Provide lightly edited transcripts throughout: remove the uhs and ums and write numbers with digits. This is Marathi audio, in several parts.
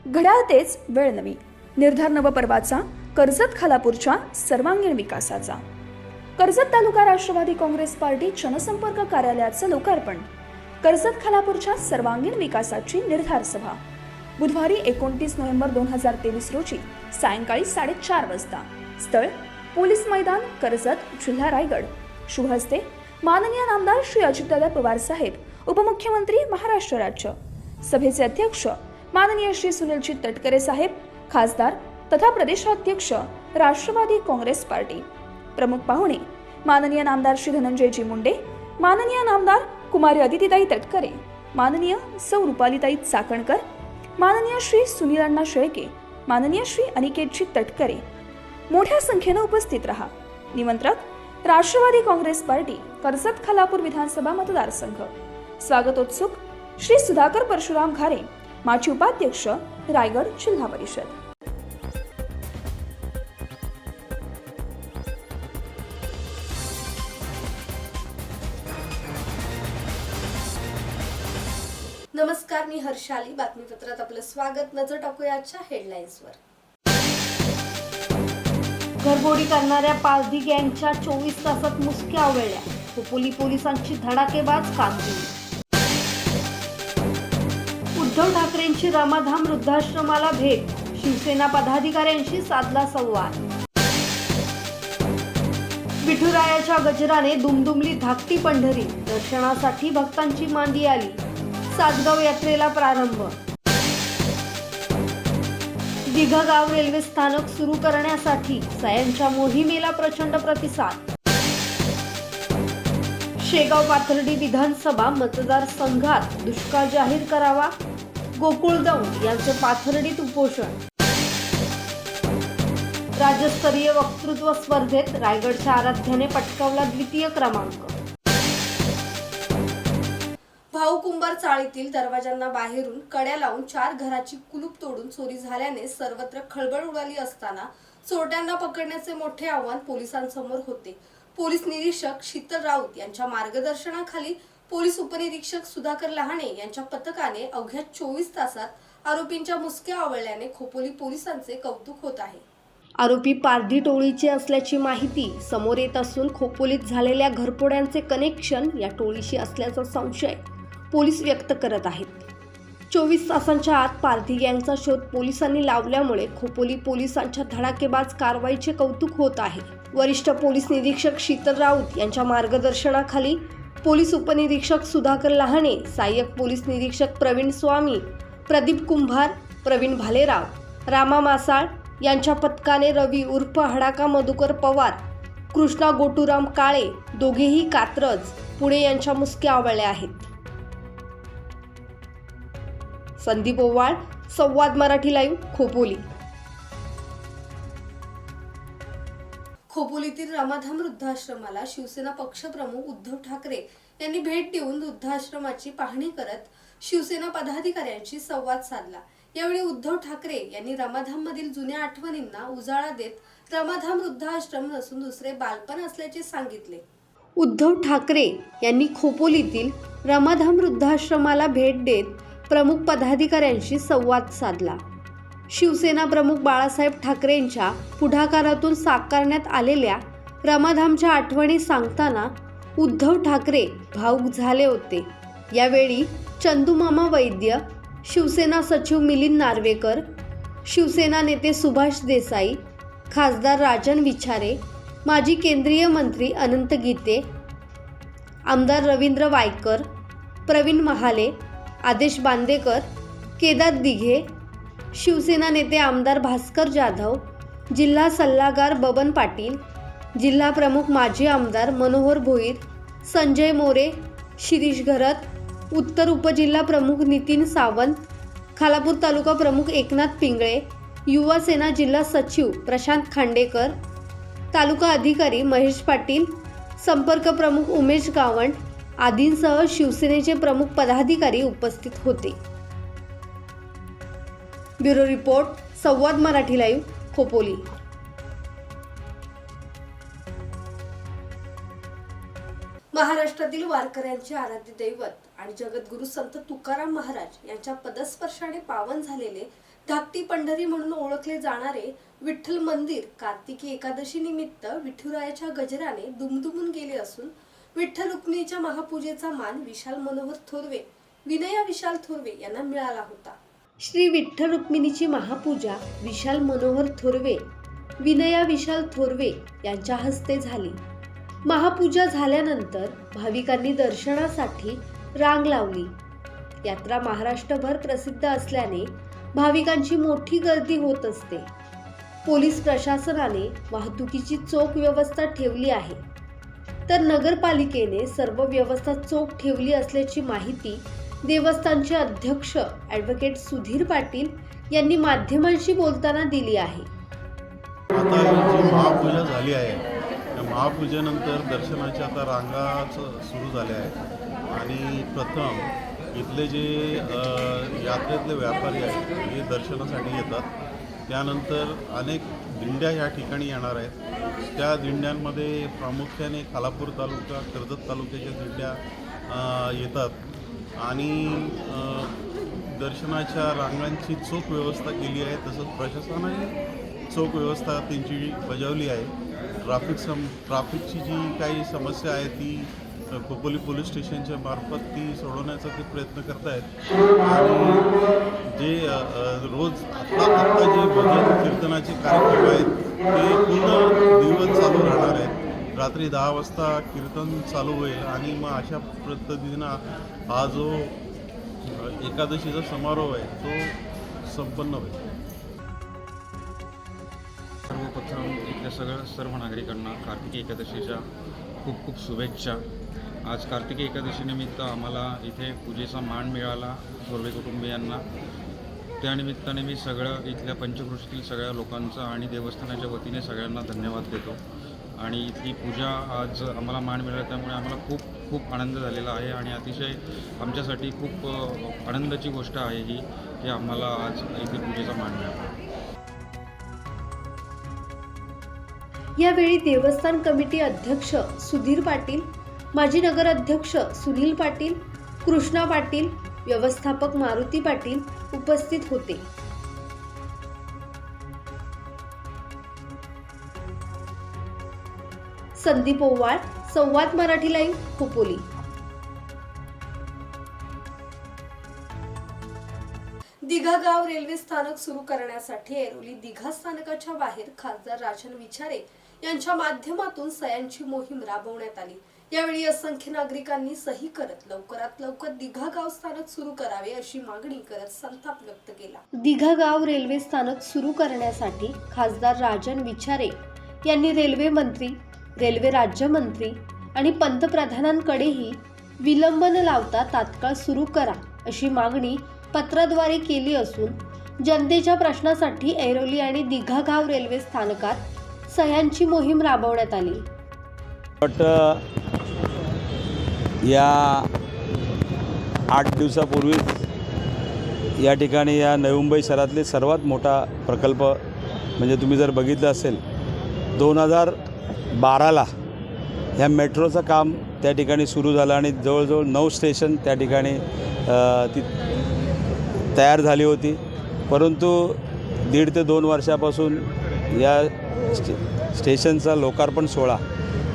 घड्याळ तेच वेळ नवी, निर्धार नवपर्वाचा, कर्जत खालापूरच्या सर्वांगीण विकासाचा. कर्जत तालुका राष्ट्रवादी काँग्रेस पार्टी जनसंपर्क कार्यालयाचं लोकार्पण. कर्जत खालापूरच्या सर्वांगीण विकासाची निर्धार सभा बुधवारी 29 नोव्हेंबर 2023 रोजी सायंकाळी 4:30 वाजता. स्थळ पोलीस मैदान, कर्जत, जिल्हा रायगड. शुभ हस्ते माननीय नामदार श्री अजितदादा पवार साहेब, उपमुख्यमंत्री महाराष्ट्र राज्य. सभेचे अध्यक्ष माननीय श्री सुनीलजी तटकरे साहेब, खासदार तथा प्रदेशाध्यक्ष राष्ट्रवादी काँग्रेस पार्टी. प्रमुख पाहुणे माननीय नामदार श्री धनंजयजी मुंडे, माननीय नामदार कुमारी अदितीताई तटकरे, माननीय सौ रुपालीताई चाकणकर, माननीय श्री सुनील अण्णा शेळके, माननीय श्री अनिकेतजी तटकरे. मोठ्या संख्येने उपस्थित रहा. निमंत्रक राष्ट्रवादी काँग्रेस पार्टी, कर्जत खालापूर विधानसभा मतदारसंघ. स्वागतोत्सुक श्री सुधाकर परशुराम घारे, माजी उपाध्यक्ष, रायगड जिल्हा परिषद. नमस्कार, मी हर्षाली. बातमीपत्रात आपलं स्वागत. नजर टाकूया आजच्या हेडलाईन्सवर. घरफोडी करणाऱ्या पारधी गँगच्या 24 तासात मुसक्या आवळल्या. खोपोली पोलिसांची धडाकेबाज कामगिरी. उद्धव ठाकरेंची रामाधाम वृद्धाश्रमाला भेट, शिवसेना पदाधिकाऱ्यांशी साधला संवाद. विठुरायाच्या गजराने दुमदुमली धाकटी पंढरी, दर्शनासाठी भक्तांची मांदी आली. सासगाव यात्रेला प्रारंभ. दिघगाव रेल्वे स्थानक सुरू करण्यासाठी सयांच्या मोहिमेला प्रचंड प्रतिसाद. शेगाव पाथर्डी विधानसभा मतदारसंघात दुष्काळ जाहीर करावा, गोकुळ दौंड यांचे पाथर्डीत उपोषण. राज्यस्तरीय वक्तृत्व स्पर्धेत रायगडच्या आराध्याने पटकावला द्वितीय क्रमांक. भाऊ कुंभार चाळीतील दरवाजांना बाहेरून कड्या लावून 4 घराची कुलूप तोडून चोरी झाल्याने सर्वत्र खळबळ उडाली असताना चोरट्यांना पकडण्याचे मोठे आव्हान पोलिसांसमोर होते. पोलीस निरीक्षक शीतल राऊत यांच्या मार्गदर्शनाखाली पोलीस उपनिरीक्षक सुधाकर लहाणे यांच्या पथकाने अवघ्या 24 तासात आरोपींच्या मुसक्या आवळल्याने खोपोली पोलिसांचे कौतुक होत आहे. आरोपी पारधी टोळीचे असल्याची माहिती समोर येत असून खोपोलीत झालेल्या घरफोड्यांचे कनेक्शन या टोळीशी असल्याचा संशय पोलीस व्यक्त करत आहेत. 24 तासांच्या आत पारधी गँगचा शोध पोलिसांनी लावल्यामुळे खोपोली पोलिसांच्या धडाकेबाज कारवाईचे कौतुक होत आहे. वरिष्ठ पोलीस निरीक्षक शीतल राऊत यांच्या मार्गदर्शनाखाली पोलीस उपनिरीक्षक सुधाकर लहाणे, सहाय्यक पोलीस निरीक्षक प्रवीण स्वामी, प्रदीप कुंभार, प्रवीण भालेराव, रामा मासाळ यांच्या पथकाने रवी उर्फ हडाका मधुकर पवार, कृष्णा गोटूराम काळे, दोघेही कात्रज, पुणे यांच्या मुसक्या आवळल्या आहेत. संदीप ओवाळ, संवाद मराठी लाईव्ह, खोपोली. खोपोलीतील रामाधाम वृद्धाश्रमाला शिवसेना पक्षप्रमुख उद्धव ठाकरे यांनी भेट देऊन वृद्धाश्रमाची पाहणी करत शिवसेना पदाधिकाऱ्यांशी संवाद साधला. यावेळी उद्धव ठाकरे यांनी रामाधाम मधील जुन्या आठवणींना उजाळा देत रामाधाम वृद्धाश्रम नसून दुसरे बालपण असल्याचे सांगितले. उद्धव ठाकरे यांनी खोपोलीतील रामाधाम वृद्धाश्रमाला भेट देत प्रमुख पदाधिकाऱ्यांशी संवाद साधला. शिवसेना प्रमुख बाळासाहेब ठाकरेंच्या पुढाकारातून साकारण्यात आलेल्या रामाधामच्या आठवणी सांगताना उद्धव ठाकरे भावुक झाले होते. यावेळी चंदूमामा वैद्य, शिवसेना सचिव मिलिंद नार्वेकर, शिवसेना नेते सुभाष देसाई, खासदार राजन विचारे, माजी केंद्रीय मंत्री अनंत गीते, आमदार रवींद्र वायकर, प्रवीण महाले, आदेश बांदेकर, केदार दिघे, शिवसेना नेते आमदार भास्कर जाधव, जिल्हा सल्लागार बबन पाटील, जिल्हा प्रमुख माजी आमदार मनोहर भोईर, संजय मोरे, शिरीष घरत, उत्तर उपजिल्हा प्रमुख नितीन सावंत, खालापूर तालुका प्रमुख एकनाथ पिंगळे, युवा सेना जिल्हा सचिव प्रशांत खांडेकर, तालुका अधिकारी महेश पाटील, संपर्क प्रमुख उमेश गावंड आदींसह शिवसेनेचे प्रमुख पदाधिकारी उपस्थित होते. ब्युरो रिपोर्ट, संवाद मराठी लाईव्ह, खोपोली. महाराष्ट्रातील वारकऱ्यांचे आराध्य दैवत आणि जगद्गुरू संत तुकाराम महाराज यांच्या पदस्पर्शाने पावन झालेले धाकटी पंढरी म्हणून ओळखले जाणारे विठ्ठल मंदिर कार्तिकी एकादशी निमित्त विठुरायाच्या गजराने दुमदुमून गेले असून विठ्ठल रुक्मिणीच्या महापूजेचा मान विशाल मनोहर थोरवे, विनया विशाल थोरवे यांना मिळाला होता. श्री विठ्ठल रुक्मिणीची महापूजा विशाल मनोहर थोरवे, विनया विशाल थोरवे यांच्या हस्ते झाली. महापूजा झाल्यानंतर भाविकांनी दर्शनासाठी रांग लावली. यात्रा महाराष्ट्रभर प्रसिद्ध असल्याने भाविकांची मोठी गर्दी होत असते. पोलीस प्रशासनाने वाहतुकीची चोख व्यवस्था ठेवली आहे, तर नगरपालिकेने सर्व व्यवस्था चोख ठेवली असल्याची माहिती देवस्थानचे अध्यक्ष ॲडव्होकेट सुधीर पाटील यांनी माध्यमांशी बोलताना दिली आहे. आता जी महापूजा झाली आहे त्या महापूजेनंतर दर्शनाच्या आता रांगाच सुरू झाल्या आहेत आणि प्रथम इथले जे यात्रेतले व्यापारी आहेत हे दर्शनासाठी येतात. त्यानंतर अनेक दिंड्या ह्या ठिकाणी येणार आहेत. त्या दिंड्यांमध्ये प्रामुख्याने खालापूर तालुका, कर्जत तालुक्याच्या दिंड्या येतात आणि दर्शनाच्या रांगांची चोख व्यवस्था केली आहे. तसंच प्रशासनाने चोख व्यवस्था त्यांची बजावली आहे. ट्राफिकची जी काही समस्या आहे ती खोपोली पोलीस स्टेशनच्या मार्फत ती सोडवण्याचा ते प्रयत्न करत आहेत आणि जे रोज आत्ता जे भजन कीर्तनाचे कार्यक्रम आहेत ते पूर्ण दिवस चालू राहणार आहेत. रात्री 10 वाजता कीर्तन चालू होईल आणि मग अशा पद्धतीनं हा जो एकादशीचा समारोह आहे तो संपन्न होईल. सर्वप्रथम इथल्या सर्व नागरिकांना कार्तिकी एकादशीच्या खूप खूप शुभेच्छा. आज कार्तिकी एकादशीनिमित्त आम्हाला इथे पूजेचा मान मिळाला थोरवे कुटुंबियांना. त्यानिमित्ताने मी सगळं इथल्या पंचक्रोशीतील सगळ्या लोकांचा आणि देवस्थानाच्या वतीने सगळ्यांना धन्यवाद देतो. आणि इथली पूजा आज आम्हाला मान मिळाला त्यामुळे आम्हाला खूप खूप आनंद झालेला आहे आणि अतिशय आमच्यासाठी खूप आनंदाची गोष्ट आहे ही की आम्हाला आज इथे पूजेचा मान मिळाला. यावेळी देवस्थान कमिटी अध्यक्ष सुधीर पाटील, माजी नगराध्यक्ष सुनील पाटील, कृष्णा पाटील, व्यवस्थापक मारुती पाटील उपस्थित होते. संदीप ओवाळ, संवाद मराठी लाईव्ह, खोपोली. दिघा गाव रेल्वे स्थानक सुरू करण्यासाठी ऐरोली दिघा स्थानकाच्या बाहेर खासदार राजन विचारे यांच्या माध्यमातून सह्यांची मोहीम राबवण्यात आली. यावेळी असंख्य नागरिकांनी सही करत लवकरात लवकर दिघा गाव स्थानक सुरू करावे अशी मागणी करत संताप व्यक्त केला. दिघा गाव रेल्वे स्थानक सुरू करण्यासाठी खासदार राजन विचारे यांनी रेल्वे मंत्री, रेल्वे राज्यमंत्री आणि पंतप्रधानांकडेही विलंब न लावता तात्काळ सुरू करा अशी मागणी पत्राद्वारे केली असून जनतेच्या प्रश्नासाठी ऐरोली आणि दिघा गाव रेल्वे स्थानकात सह्यांची मोहीम राबवण्यात आली. या 8 दिवसापूर्वीच या ठिकाणी या नवी मुंबई शहरातले सर्वात मोठा प्रकल्प म्हणजे तुम्ही जर बघितलं असेल 2012ला ह्या मेट्रोचं काम त्या ठिकाणी सुरू झालं आणि जवळजवळ 9 स्टेशन त्या ठिकाणी ती तयार झाली होती. परंतु 1.5 ते 2 वर्षापासून या स्टेशनचा लोकार्पण सोहळा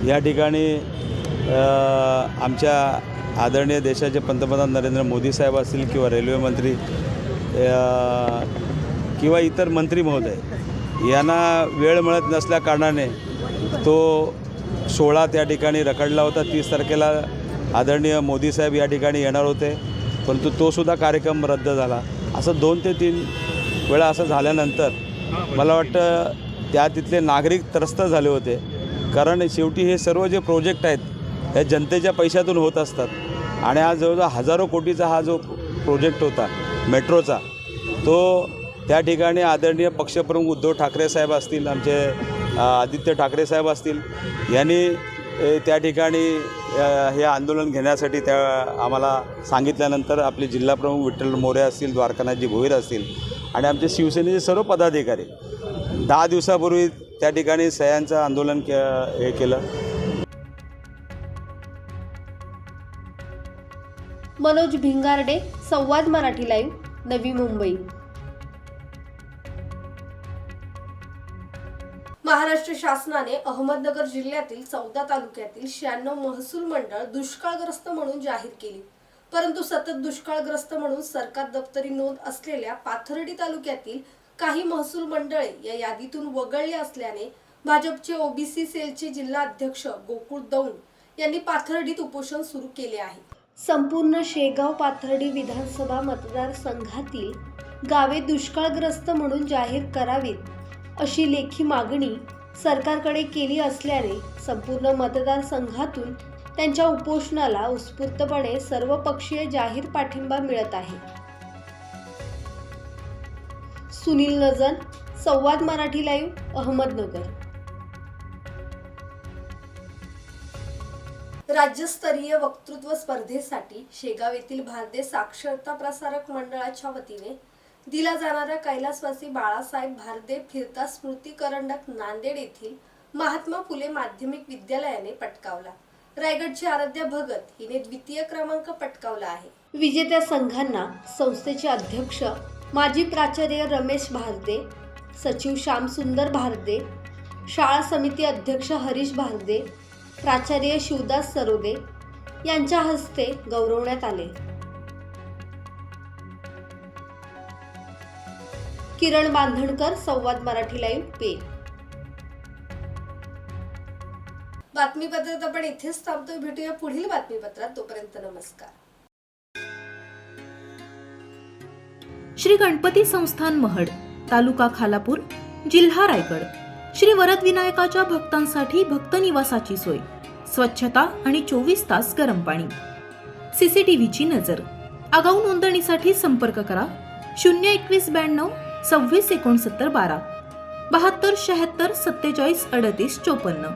या ठिकाणी आमच्या आदरणीय देशाचे पंतप्रधान नरेंद्र मोदी साहेब असतील किंवा रेल्वे मंत्री किंवा इतर मंत्री महोदय यांना वेळ मिळत नसल्या कारणाने तो सोहळा त्या ठिकाणी रखडला होता. 30 तारखेला आदरणीय मोदी साहेब या ठिकाणी येणार होते, परंतु तोसुद्धा कार्यक्रम रद्द झाला. असं 2 ते 3 वेळा असं झाल्यानंतर मला वाटतं त्या तिथले नागरिक त्रस्त झाले होते. कारण शेवटी हे सर्व जे प्रोजेक्ट आहेत हे जनतेच्या पैशातून होत असतात आणि आज जवळजवळ हजारो कोटीचा हा जो प्रोजेक्ट होता मेट्रोचा तो त्या ठिकाणी आदरणीय पक्षप्रमुख उद्धव ठाकरे साहेब असतील, आमचे आदित्य ठाकरे साहेब असतील यांनी त्या ठिकाणी हे आंदोलन घेण्यासाठी त्या आम्हाला सांगितल्यानंतर आपले जिल्हाप्रमुख विठ्ठल मोरे असतील, द्वारकानाथजी भोईर असतील आणि आमचे शिवसेनेचे सर्व पदाधिकारी 10 दिवसापूर्वी त्या ठिकाणी सह्यांचं आंदोलन हे केलं. मनोज भिंगारडे, संवाद मराठी लाईव्ह, नवी मुंबई. महाराष्ट्र शासनाने अहमदनगर जिल्ह्यातील 14 तालुक्यातील 96 महसूल मंडळ दुष्काळग्रस्त म्हणून जाहीर केली, परंतु सतत दुष्काळग्रस्त म्हणून सरकार दप्तरी नोंद असलेल्या पाथर्डी तालुक्यातील काही महसूल मंडळे या यादीतून वगळले असल्याने भाजपचे ओबीसी सेलचे जिल्हा अध्यक्ष गोकुळ दौंड यांनी पाथर्डीत उपोषण सुरू केले आहे। संपूर्ण शेगाव पाथर्डी विधानसभा मतदारसंघातील गावे दुष्काळग्रस्त म्हणून जाहीर करावीत अशी लेखी मागणी सरकारकडे केली असल्याने संपूर्ण मतदारसंघातून त्यांच्या उपोषणाला उत्स्फूर्तपणे सर्वपक्षीय जाहीर पाठिंबा मिळत आहे। सुनील नजन, संवाद मराठी लाईव्ह, अहमदनगर। राज्यस्तरीय वक्तृत्व स्पर्धेसाठी शेगाव येथील भारतीय साक्षरता प्रसारक मंडळाच्या वतीने दिला जाणारा कैलासवासी बाळासाहेब भारदे फिरता स्मृती करंडक नांदेड येथील महात्मा फुले माध्यमिक विद्यालयाने पटकावला। रायगडची आराध्या भगत हिने द्वितीय क्रमांक पटकावला आहे। विजेत्या संघांना संस्थेचे अध्यक्ष माजी प्राचार्य रमेश भारदे, सचिव श्यामसुंदर भारदे, शाळा समिती अध्यक्ष हरीश भारदे, प्राचार्य शिवदास सरोदे यांच्या हस्ते गौरवण्यात आले। किरण बांधणकर, संवाद मराठी लाईव्ह, पेठ। बातमीपत्रात आपण इथेच थांबतोय। भेटूया पुढील बातमीपत्रात, तोपर्यंत नमस्कार। श्री गणपती संस्थान महड, तालुका खालापूर, जिल्हा रायगड। श्री वरद विनायकाच्या भक्तांसाठी भक्त निवासाची सोय, स्वच्छता आणि 24 तास गरम पाणी, सीसीटीव्हीची नजर। आगाऊ नोंदणीसाठी संपर्क करा 02192 26 69 12 72 76 47 38 54।